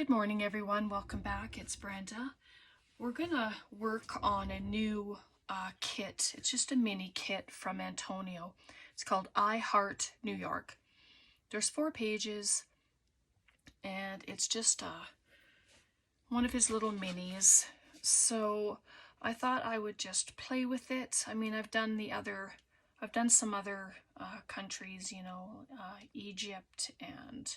Good morning, everyone. Welcome back. It's Brenda. We're gonna work on a new kit. It's just a mini kit from Antonio. It's called I Heart New York. There's 4 pages, and it's just one of his little minis. So I thought I would just play with it. I mean, I've done some other countries, Egypt and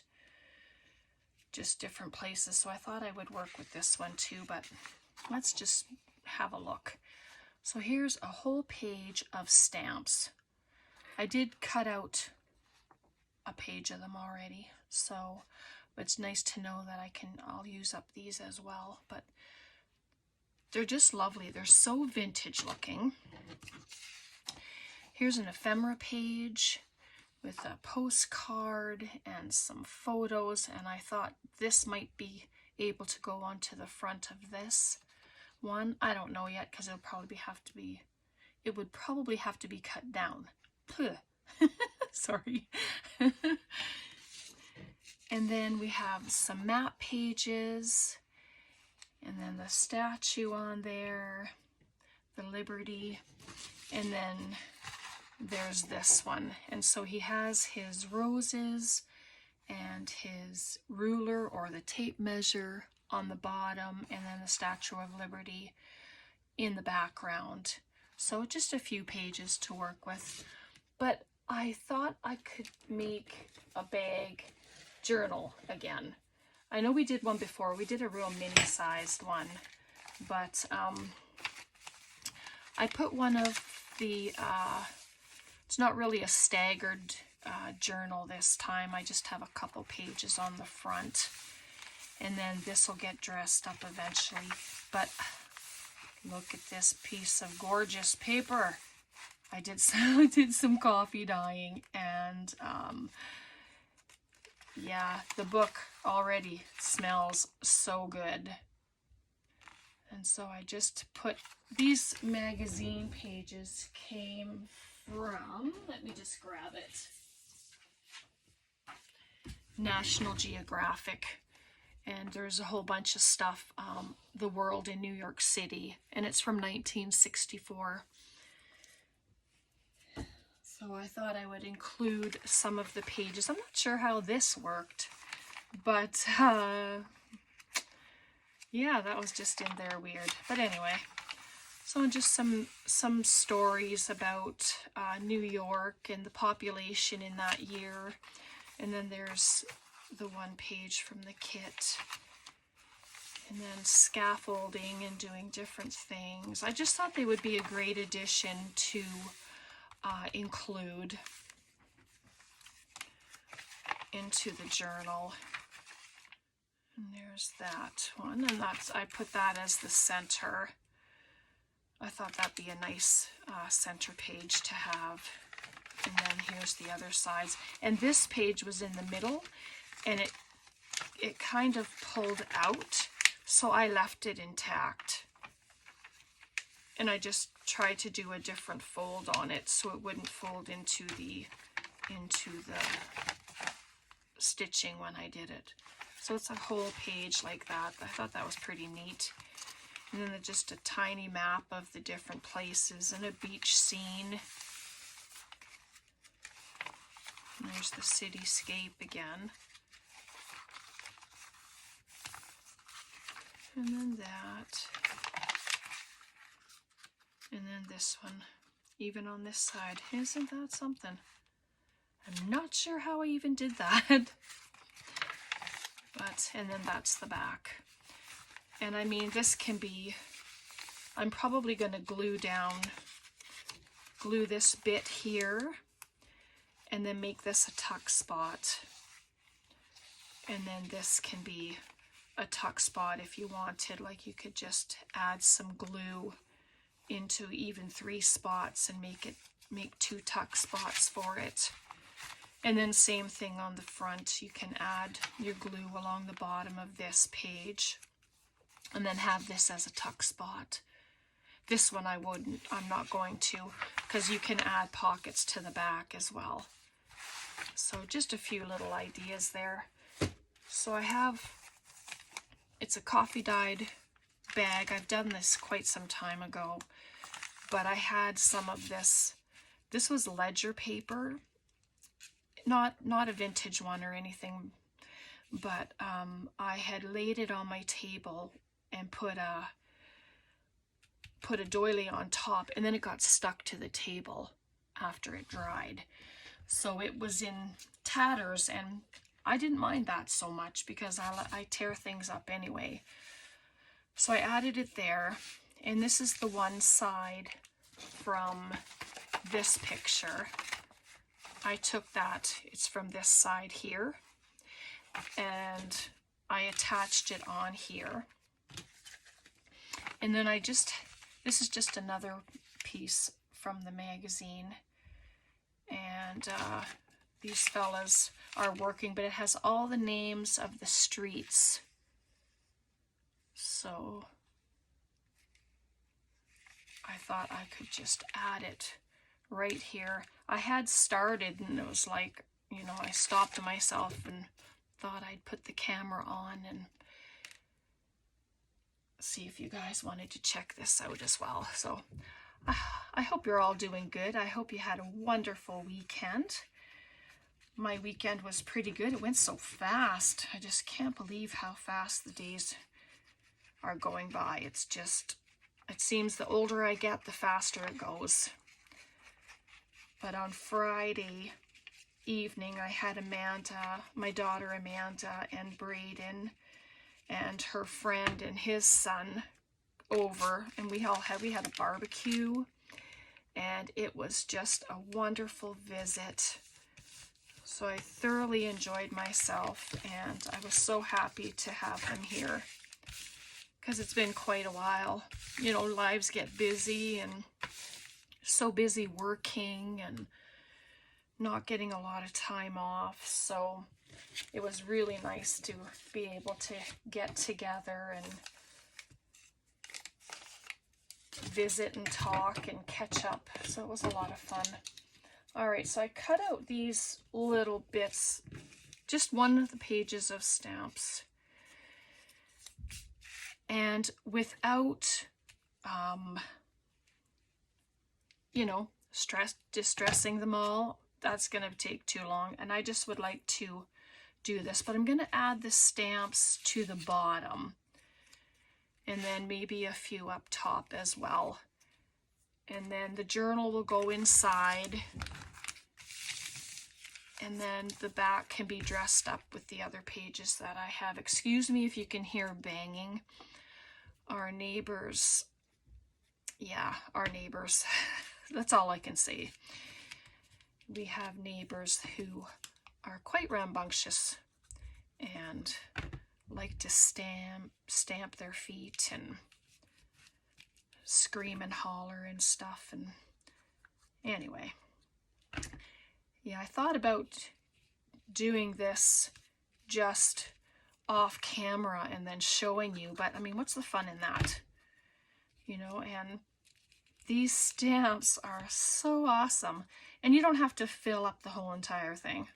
just different places, so I thought I would work with this one too, but let's just have a look. So here's a whole page of stamps. I did cut out a page of them already, so it's nice to know that I'll use up these as well, but they're just lovely. They're so vintage looking. Here's an ephemera page with a postcard and some photos, and I thought this might be able to go onto the front of this one. I don't know yet because it would probably have to be cut down. Sorry. And then we have some map pages, and then the statue on there, the Liberty, and then there's this one. And so he has his roses and his ruler or the tape measure on the bottom, and then the Statue of Liberty in the background. So just a few pages to work with. But I thought I could make a bag journal again. I know we did one before. We did a real mini-sized one, but I put one of the it's not really a staggered journal this time. I just have a couple pages on the front, and then this will get dressed up eventually. But look at this piece of gorgeous paper. I did some coffee dyeing, and yeah, the book already smells so good. And so I just put these magazine pages came from, let me just grab it, National Geographic, and there's a whole bunch of stuff, the world in New York City, and it's from 1964. So I thought I would include some of the pages. I'm not sure how this worked, but yeah, that was just in there weird. But anyway, so just some stories about New York and the population in that year. And then there's the one page from the kit. And then scaffolding and doing different things. I just thought they would be a great addition to include into the journal. And there's that one, and I put that as the center. I thought that'd be a nice center page to have. And then here's the other sides. And this page was in the middle, and it kind of pulled out, so I left it intact. And I just tried to do a different fold on it so it wouldn't fold into the stitching when I did it. So it's a whole page like that. I thought that was pretty neat. And then just a tiny map of the different places and a beach scene. And there's the cityscape again. And then that. And then this one, even on this side. Isn't that something? I'm not sure how I even did that. But, and then that's the back. And I mean, this can be, I'm probably going to glue this bit here, and then make this a tuck spot. And then this can be a tuck spot if you wanted. Like, you could just add some glue into even 3 spots and make 2 tuck spots for it. And then same thing on the front. You can add your glue along the bottom of this page and then have this as a tuck spot. This one I'm not going to, because you can add pockets to the back as well. So just a few little ideas there. So I have it's a coffee dyed bag. I've done this quite some time ago, but I had some of this. This was ledger paper, not a vintage one or anything, but I had laid it on my table and put a doily on top, and then it got stuck to the table after it dried. So it was in tatters, and I didn't mind that so much because I tear things up anyway. So I added it there, and this is the one side from this picture. I took that, it's from this side here, and I attached it on here. And then this is just another piece from the magazine, and these fellas are working, but it has all the names of the streets. So I thought I could just add it right here. I had started, and it was like, you know, I stopped myself and thought I'd put the camera on and see if you guys wanted to check this out as well. So I hope you're all doing good. I hope you had a wonderful weekend. My weekend was pretty good. It went so fast. I just can't believe how fast the days are going by. It's just, it seems the older I get, the faster it goes. But on Friday evening, I had Amanda, my daughter Amanda, and Braden and her friend and his son over, and we had a barbecue, and it was just a wonderful visit. So I thoroughly enjoyed myself, and I was so happy to have them here because it's been quite a while. You know, lives get busy, and so busy working and not getting a lot of time off. So it was really nice to be able to get together and visit and talk and catch up. So it was a lot of fun. All right, so I cut out these little bits, just one of the pages of stamps. And without, you know, distressing them all, that's going to take too long. And I just would like to do this, but I'm going to add the stamps to the bottom, and then maybe a few up top as well. And then the journal will go inside, and then the back can be dressed up with the other pages that I have. Excuse me if you can hear banging. Our neighbors, yeah, our neighbors. That's all I can say. We have neighbors who are quite rambunctious and like to stamp their feet and scream and holler and stuff. And anyway, yeah, I thought about doing this just off camera and then showing you, but I mean, what's the fun in that? You know, and these stamps are so awesome, and you don't have to fill up the whole entire thing.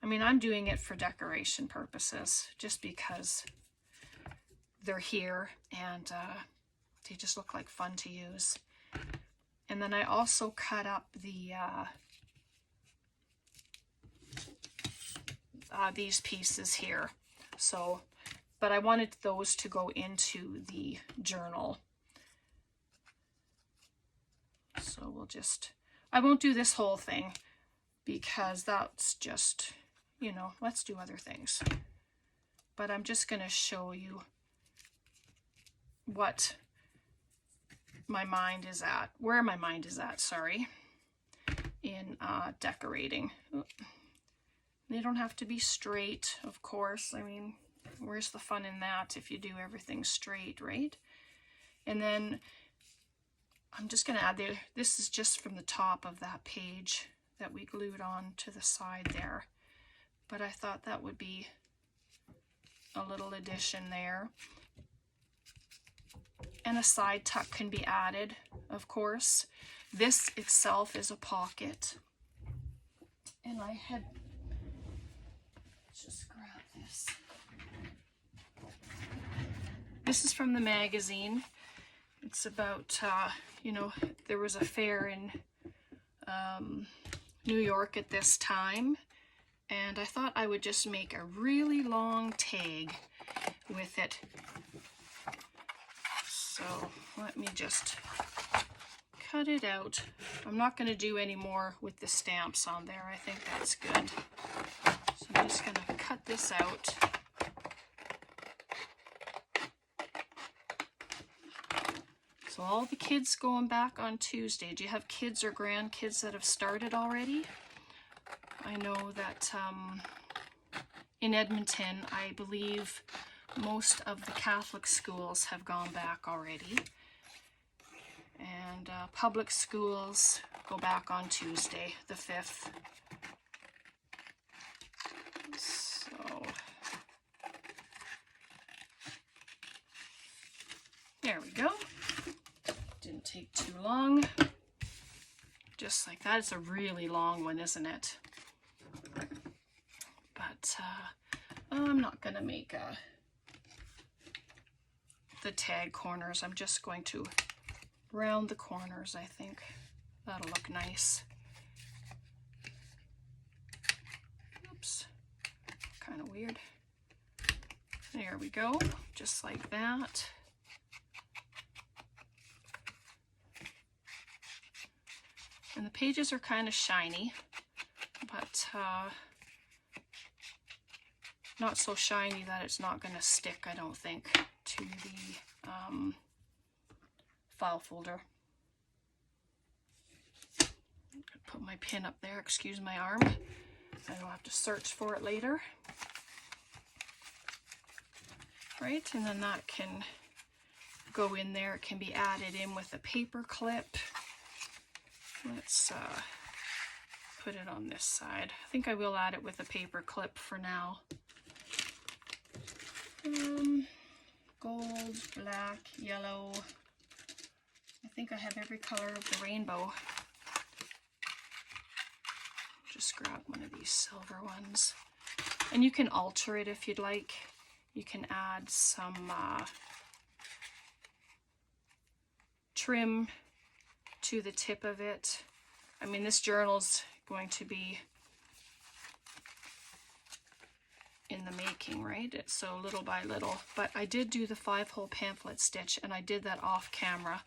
I mean, I'm doing it for decoration purposes, just because they're here and they just look like fun to use. And then I also cut up the these pieces here. So, but I wanted those to go into the journal. So we'll just, I won't do this whole thing because that's just, you know, let's do other things. But I'm just going to show you what my mind is at, where my mind is at, sorry, in decorating. They don't have to be straight, of course. I mean, where's the fun in that if you do everything straight, right? And then I'm just going to add there, this is just from the top of that page that we glued on to the side there. But I thought that would be a little addition there. And a side tuck can be added, of course. This itself is a pocket. And I had, let's just grab this. This is from the magazine. It's about, you know, there was a fair in New York at this time, and I thought I would just make a really long tag with it. So let me just cut it out. I'm not going to do any more with the stamps on there. I think that's good. So I'm just going to cut this out. So all the kids going back on Tuesday. Do you have kids or grandkids that have started already? I know that in Edmonton, I believe most of the Catholic schools have gone back already. And public schools go back on Tuesday, the 5th. So there we go. Didn't take too long. Just like that. It's a really long one, isn't it? But I'm not going to make the tag corners. I'm just going to round the corners, I think. That'll look nice. Oops. Kind of weird. There we go. Just like that. And the pages are kind of shiny, but not so shiny that it's not going to stick, I don't think, to the file folder. Put my pin up there, excuse my arm. I don't have to search for it later. Right, and then that can go in there. It can be added in with a paper clip. Let's put it on this side. I think I will add it with a paper clip for now. Gold, black, yellow. I think I have every color of the rainbow. Just grab one of these silver ones. And you can alter it if you'd like. You can add some trim to the tip of it. I mean, this journal's going to be in the making, right? It's so little by little. But I did do the 5-hole pamphlet stitch, and I did that off camera.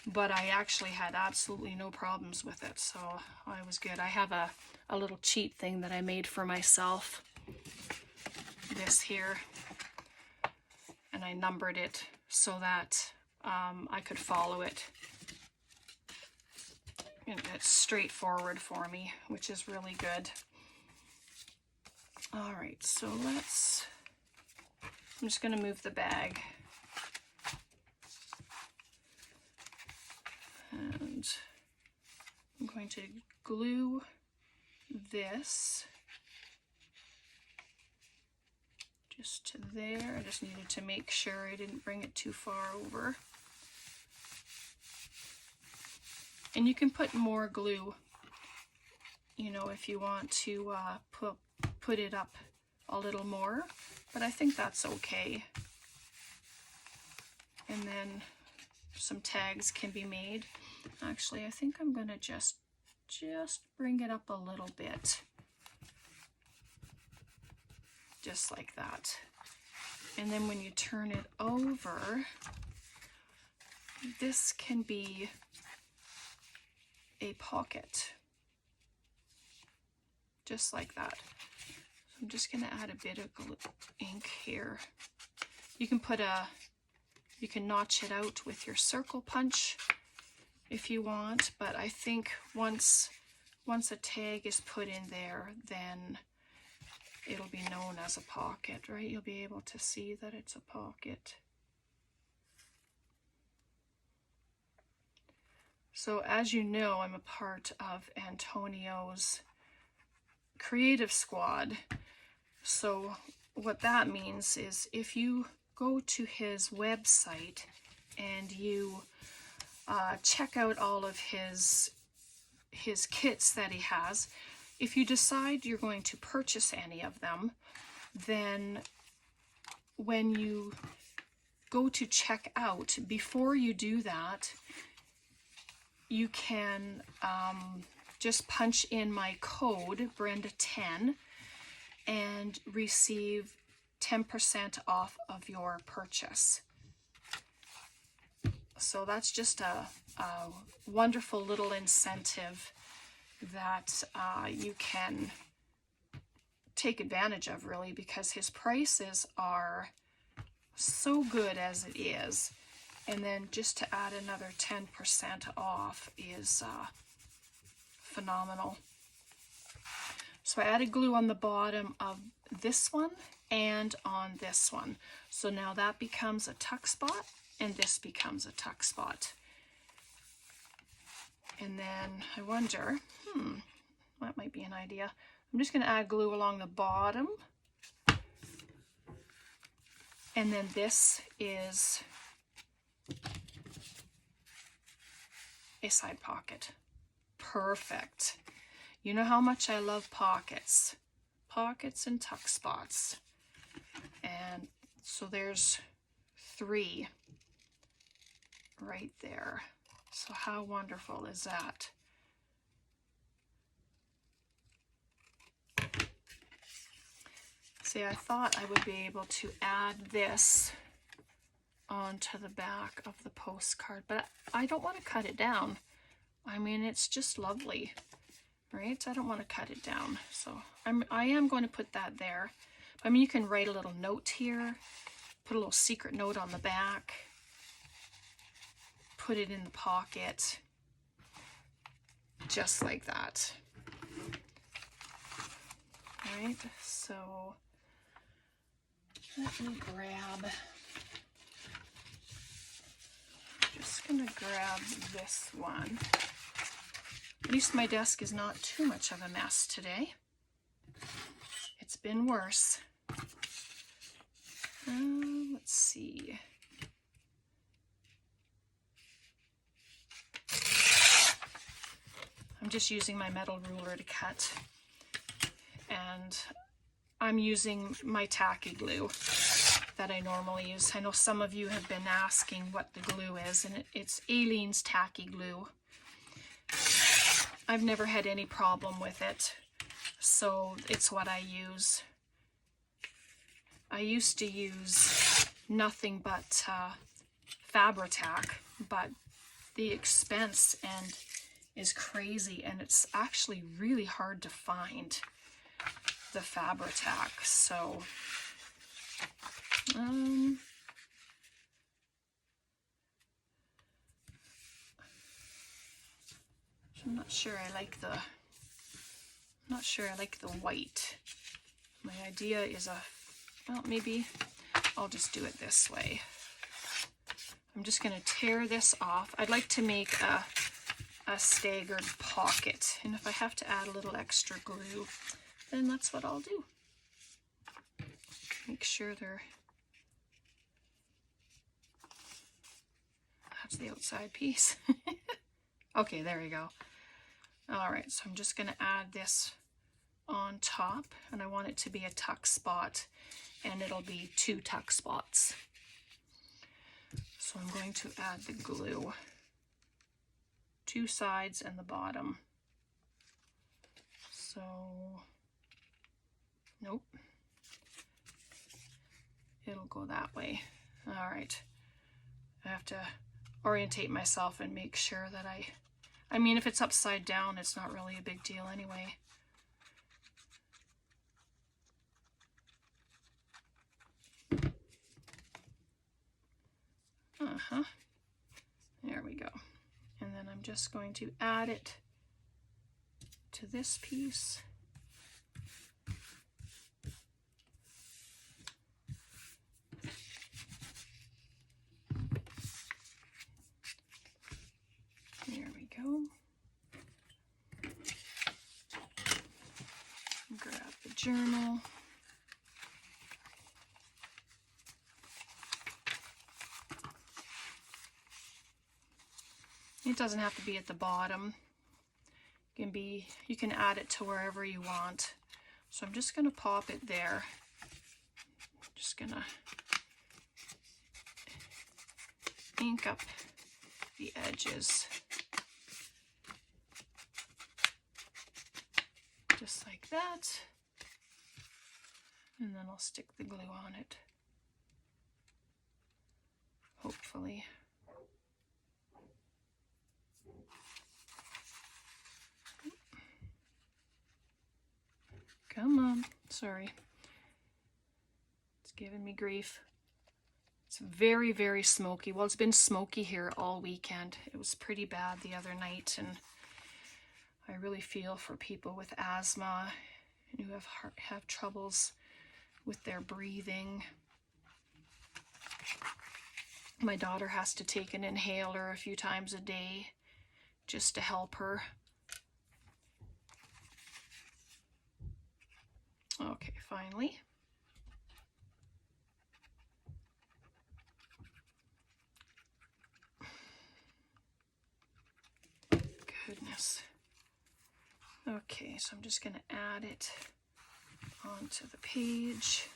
But I actually had absolutely no problems with it, so I was good. I have a little cheat thing that I made for myself. This here. And I numbered it so that I could follow it. And it's straightforward for me, which is really good. All right, so I'm just going to move the bag. And I'm going to glue this just to there. I just needed to make sure I didn't bring it too far over. And you can put more glue, you know, if you want to put it up a little more, but I think that's okay. And then some tags can be made. Actually, I think I'm gonna just bring it up a little bit. Just like that. And then when you turn it over, this can be a pocket. Just like that. So I'm just going to add a bit of ink here. You can notch it out with your circle punch if you want, but I think once a tag is put in there, then it'll be known as a pocket, right? You'll be able to see that it's a pocket. So as you know, I'm a part of Antonio's creative squad. So what that means is if you go to his website and you check out all of his kits that he has, if you decide you're going to purchase any of them, then when you go to check out, before you do that, you can just punch in my code, Brenda10, and receive 10% off of your purchase. So that's just a wonderful little incentive that you can take advantage of, really, because his prices are so good as it is. And then just to add another 10% off is phenomenal. So I added glue on the bottom of this one and on this one. So now that becomes a tuck spot, and this becomes a tuck spot. And then I wonder, that might be an idea. I'm just going to add glue along the bottom. And then this is a side pocket. Perfect. You know how much I love pockets. Pockets and tuck spots. And so there's 3 right there. So how wonderful is that? See, I thought I would be able to add this onto the back of the postcard, but I don't want to cut it down. I mean, it's just lovely, right? I don't want to cut it down. So I am going to put that there. I mean, you can write a little note here, put a little secret note on the back, put it in the pocket, just like that. Right, so let me grab, just gonna grab this one. At least my desk is not too much of a mess today. It's been worse. Let's see. I'm just using my metal ruler to cut, and I'm using my tacky glue that I normally use. I know some of you have been asking what the glue is, and it's Aleene's tacky glue. I've never had any problem with it, so it's what I use. I used to use nothing but Fabri-Tac, but the expense is crazy, and it's actually really hard to find the Fabri-Tac. So I'm not sure I like the white. My idea is well, maybe I'll just do it this way. I'm just going to tear this off. I'd like to make a staggered pocket, and if I have to add a little extra glue, then that's what I'll do. Make sure that's the outside piece. Okay, there you go. All right, so I'm just going to add this on top, and I want it to be a tuck spot, and it'll be 2 tuck spots. So I'm going to add the glue, 2 sides and the bottom. So, nope, it'll go that way. All right, I have to orientate myself and make sure that I mean, if it's upside down, it's not really a big deal anyway. There we go. And then I'm just going to add it to this piece. There we go. Grab the journal. It doesn't have to be at the bottom. You can add it to wherever you want. So I'm just going to pop it there. Just going to ink up the edges. Just like that. And then I'll stick the glue on it. Hopefully. Come on. Sorry. It's giving me grief. It's very, very smoky. Well, it's been smoky here all weekend. It was pretty bad the other night, and I really feel for people with asthma and who have troubles with their breathing. My daughter has to take an inhaler a few times a day just to help her. Okay, finally. Goodness. Okay, so I'm just going to add it onto the page.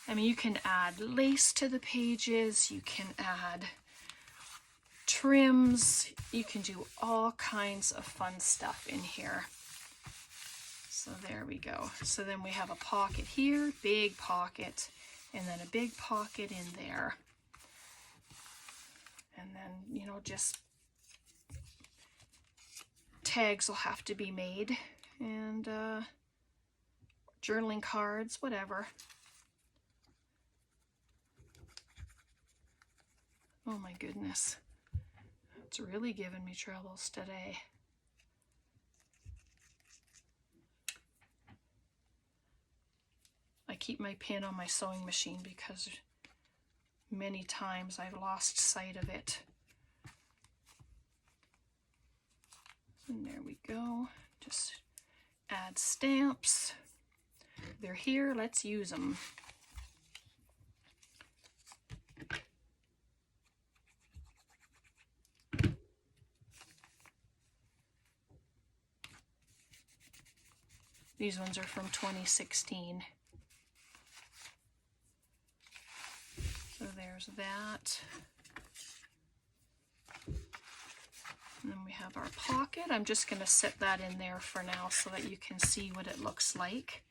I mean, you can add lace to the pages, you can add trims, you can do all kinds of fun stuff in here. So there we go. So then we have a pocket here, big pocket, and then a big pocket in there. And then, you know, just tags will have to be made, and journaling cards, whatever. Oh my goodness. It's really giving me troubles today. I keep my pin on my sewing machine because many times I've lost sight of it. And there we go. Just add stamps. They're here, let's use them. These ones are from 2016. So there's that. And then we have our pocket. I'm just going to set that in there for now so that you can see what it looks like.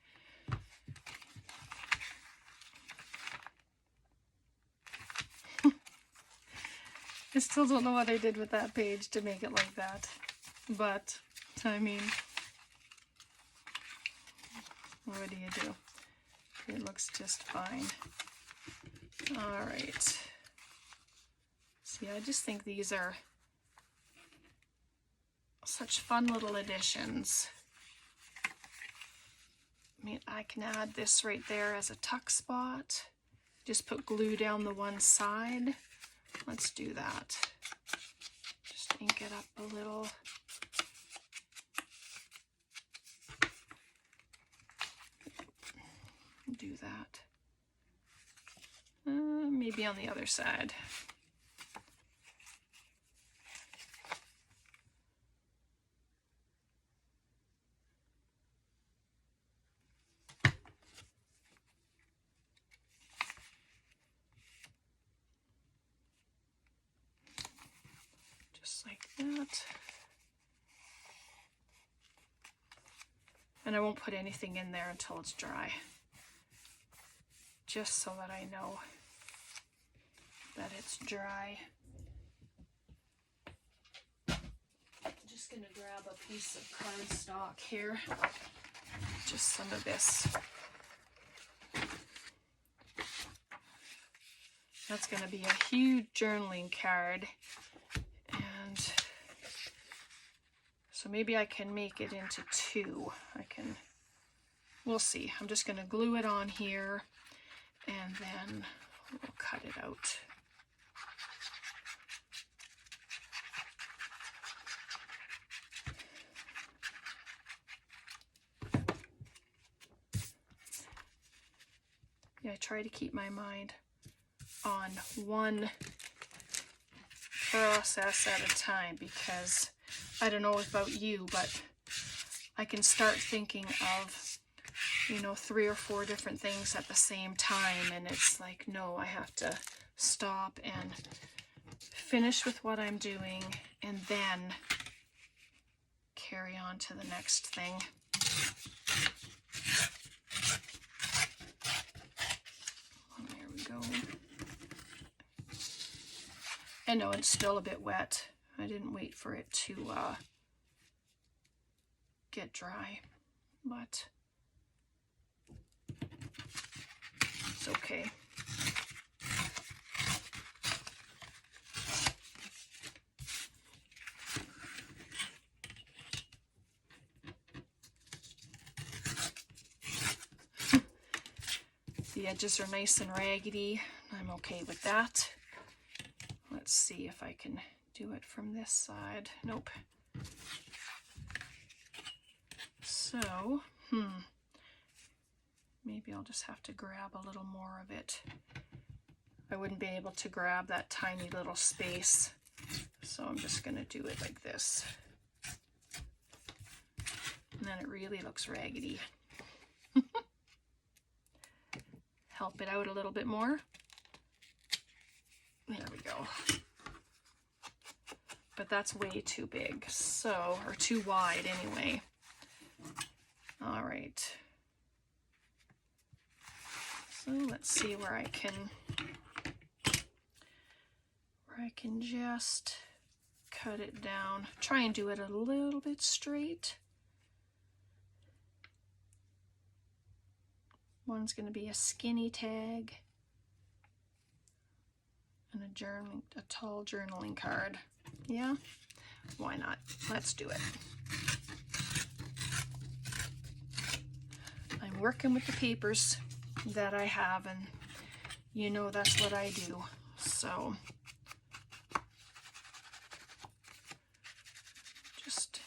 I still don't know what I did with that page to make it like that. But, I mean, what do you do? It looks just fine. All right. See, I just think these are such fun little additions. I mean, I can add this right there as a tuck spot. Just put glue down the one side. Let's do that. Just ink it up a little. Do that. Maybe on the other side. Just like that. And I won't put anything in there until it's dry. Just so that I know that it's dry. I'm just going to grab a piece of cardstock here. Just some of this. That's going to be a huge journaling card. And so maybe I can make it into two. We'll see. I'm just going to glue it on here and then we'll cut it out. Yeah, I try to keep my mind on one process at a time because I don't know about you, but I can start thinking of, you know, 3 or 4 different things at the same time, and it's like, no, I have to stop and finish with what I'm doing and then carry on to the next thing. There we go. I know it's still a bit wet. I didn't wait for it to get dry, but it's okay. The edges are nice and raggedy. I'm okay with that. Let's see if I can do it from this side. Nope. So, maybe I'll just have to grab a little more of it. I wouldn't be able to grab that tiny little space, so I'm just going to do it like this. And then it really looks raggedy. Help it out a little bit more. There we go. But that's way too big, so, or too wide anyway. All right. So let's see where I can just cut it down. Try and do it a little bit straight. One's going to be a skinny tag and a tall journaling card. Yeah, why not? Let's do it. I'm working with the papers that I have, and you know that's what I do. So just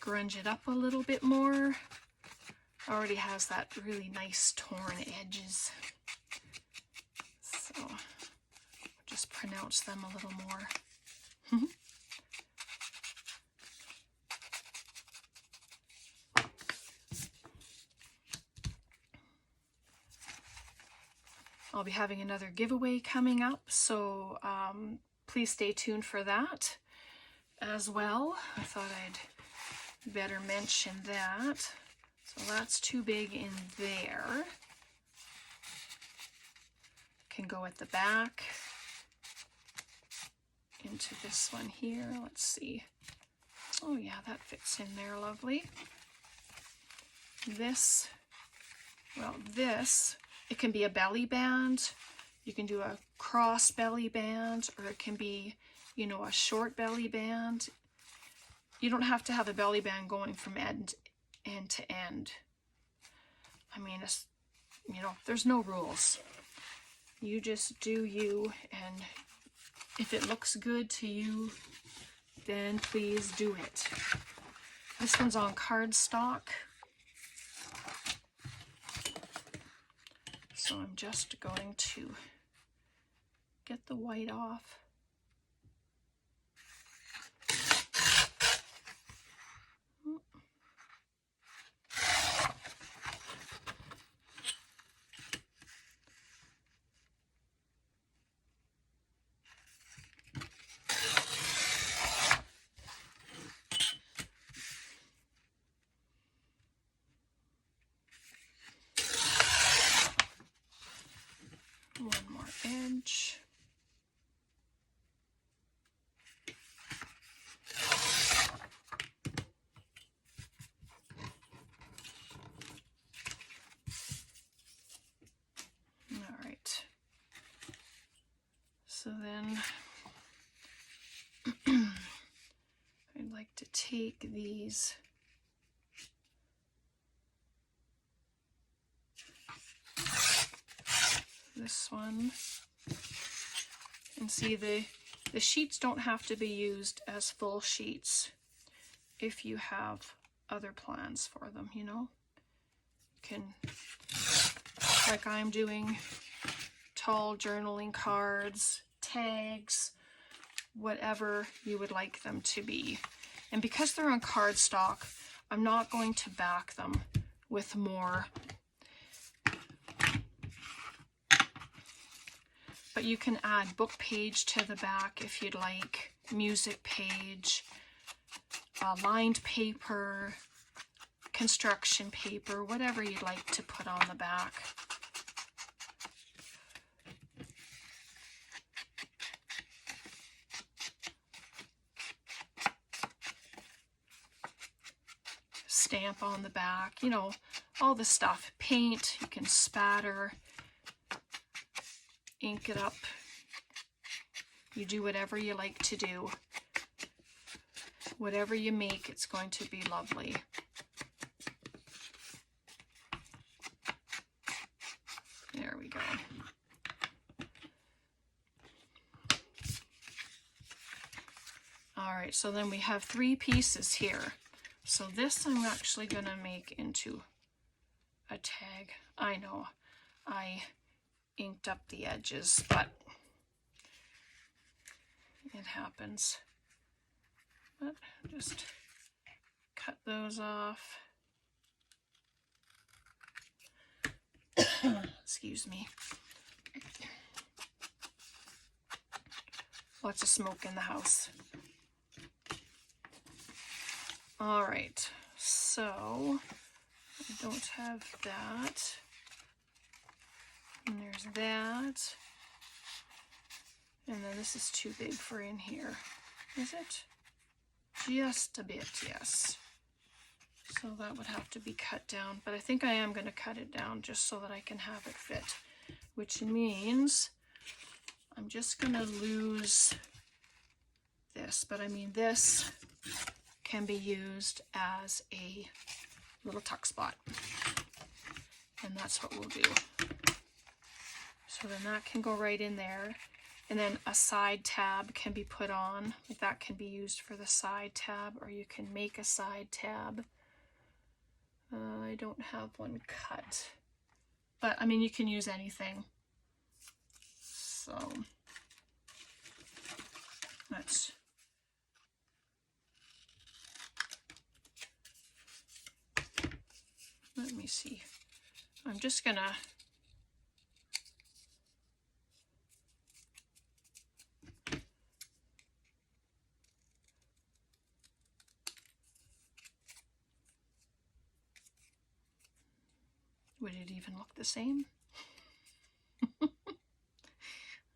grunge it up a little bit more. Already has that really nice torn edges, so just pronounce them a little more. I'll be having another giveaway coming up, so please stay tuned for that as well. I thought I'd better mention that. So that's too big in there. Can go at the back into this one here. Let's see. Oh yeah, that fits in there lovely. This, well, this, it can be a belly band. You can do a cross belly band, or it can be, you know, a short belly band. You don't have to have a belly band going from end to end. I mean, it's, you know, there's no rules. You just do you, and if it looks good to you, then please do it. This one's on cardstock, so I'm just going to get the white off. One more edge. All right. So then I'd like to take these this one, and see the sheets don't have to be used as full sheets if you have other plans for them, you know. You can, like I'm doing, tall journaling cards, tags, whatever you would like them to be. And because they're on cardstock, I'm not going to back them with more but you can add book page to the back if you'd like, music page, lined paper, construction paper, whatever you'd like to put on the back. Stamp on the back, you know, all the stuff. Paint, you can spatter, ink it up. You do whatever you like to do. Whatever you make, it's going to be lovely. There we go. All right, so then we have 3 pieces here. So this I'm actually going to make into a tag. I know I inked up the edges, but it happens. But just cut those off. Excuse me. Lots of smoke in the house. All right, so I don't have that. And there's that. And then this is too big for in here. Is it? Just a bit, yes. So that would have to be cut down, but I think I am going to cut it down just so that I can have it fit, which means I'm just going to lose this, but I mean this can be used as a little tuck spot, and that's what we'll do. So then that can go right in there, and then a side tab can be put on, like that can be used for the side tab, or you can make a side tab. I don't have one cut, but I mean you can use anything. So let's let me see. I'm just gonna would it even look the same?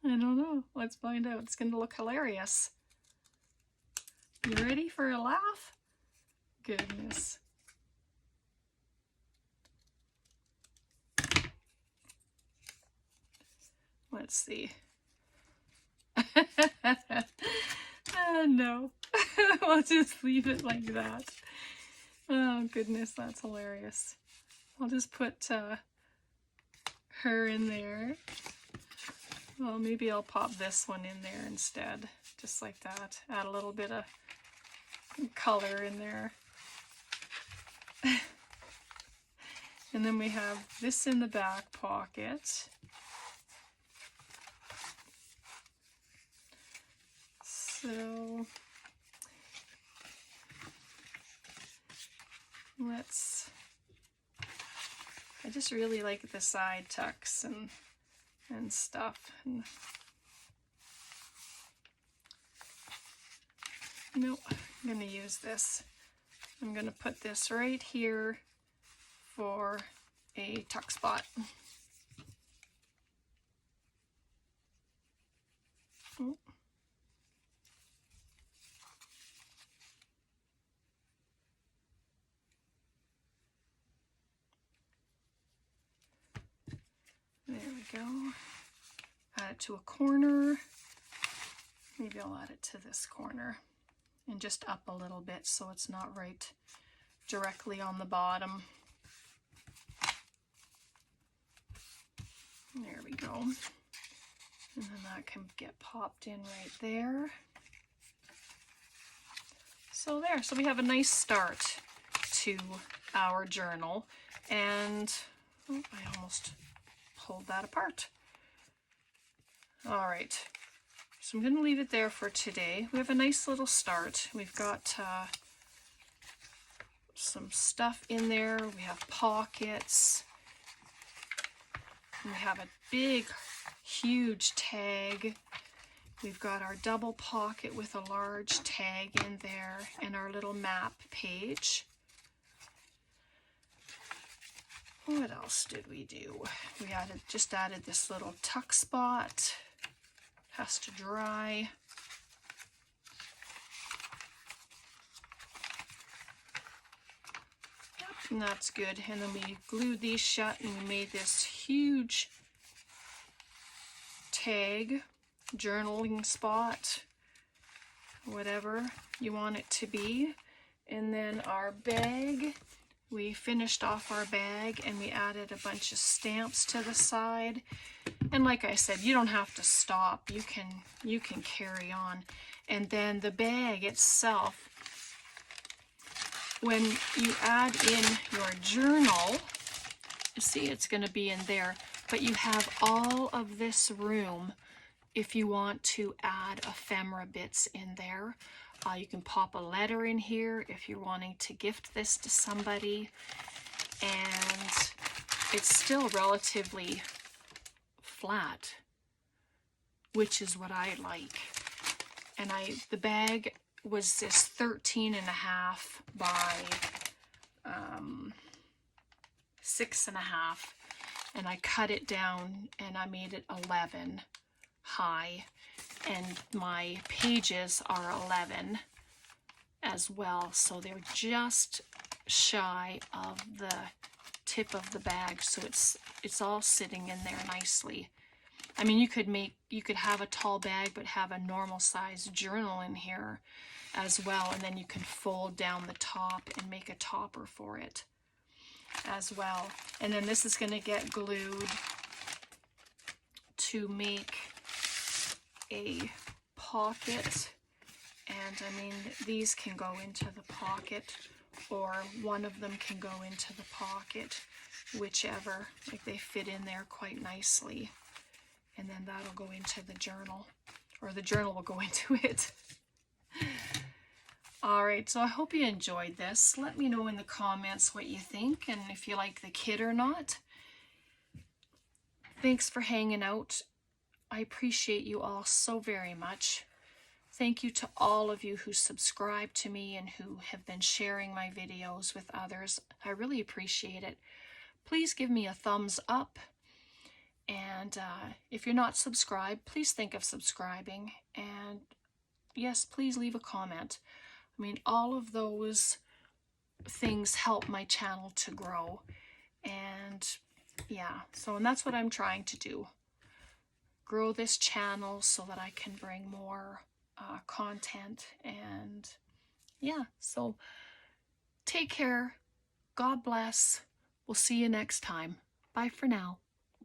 I don't know. Let's find out. It's gonna look hilarious. You ready for a laugh? Goodness. Let's see. No. We'll just leave it like that. Oh goodness, that's hilarious. I'll just put her in there. Well, maybe I'll pop this one in there instead, just like that. Add a little bit of color in there. And then we have this in the back pocket. So let's, I just really like the side tucks and stuff. And nope, I'm gonna use this. I'm gonna put this right here for a tuck spot. Oh. There we go. Add it to a corner. Maybe I'll add it to this corner and just up a little bit so it's not right directly on the bottom. There we go. And then that can get popped in right there. So there, so we have a nice start to our journal. And oh, I almost pulled that apart. All right, so I'm going to leave it there for today. We have a nice little start. We've got some stuff in there. We have pockets. We have a big huge tag. We've got our double pocket with a large tag in there and our little map page. What else did we do? We just added this little tuck spot. Has to dry. Yep, and that's good. And then we glued these shut and we made this huge tag, journaling spot, whatever you want it to be. And then our bag, we finished off our bag and we added a bunch of stamps to the side. And like I said, you don't have to stop. You can carry on. And then the bag itself, when you add in your journal, you see it's going to be in there, but you have all of this room if you want to add ephemera bits in there. You can pop a letter in here if you're wanting to gift this to somebody, and it's still relatively flat, which is what I like. And the bag was this 13.5 by 6.5, and I cut it down and I made it 11 high, and my pages are 11 as well, so they're just shy of the tip of the bag, so it's all sitting in there nicely. I mean, you could have a tall bag but have a normal size journal in here as well, and then you can fold down the top and make a topper for it as well. And then this is going to get glued to make a pocket, and I mean, these can go into the pocket, or one of them can go into the pocket, whichever. Like, they fit in there quite nicely, and then that'll go into the journal, or the journal will go into it. Alright, so I hope you enjoyed this. Let me know in the comments what you think and if you like the kit or not. Thanks for hanging out. I appreciate you all so very much. Thank you to all of you who subscribe to me and who have been sharing my videos with others. I really appreciate it. Please give me a thumbs up. And if you're not subscribed, please think of subscribing. And yes, please leave a comment. I mean, all of those things help my channel to grow. And yeah, and that's what I'm trying to do. Grow this channel so that I can bring more content. And yeah, so take care. God bless. We'll see you next time. Bye for now.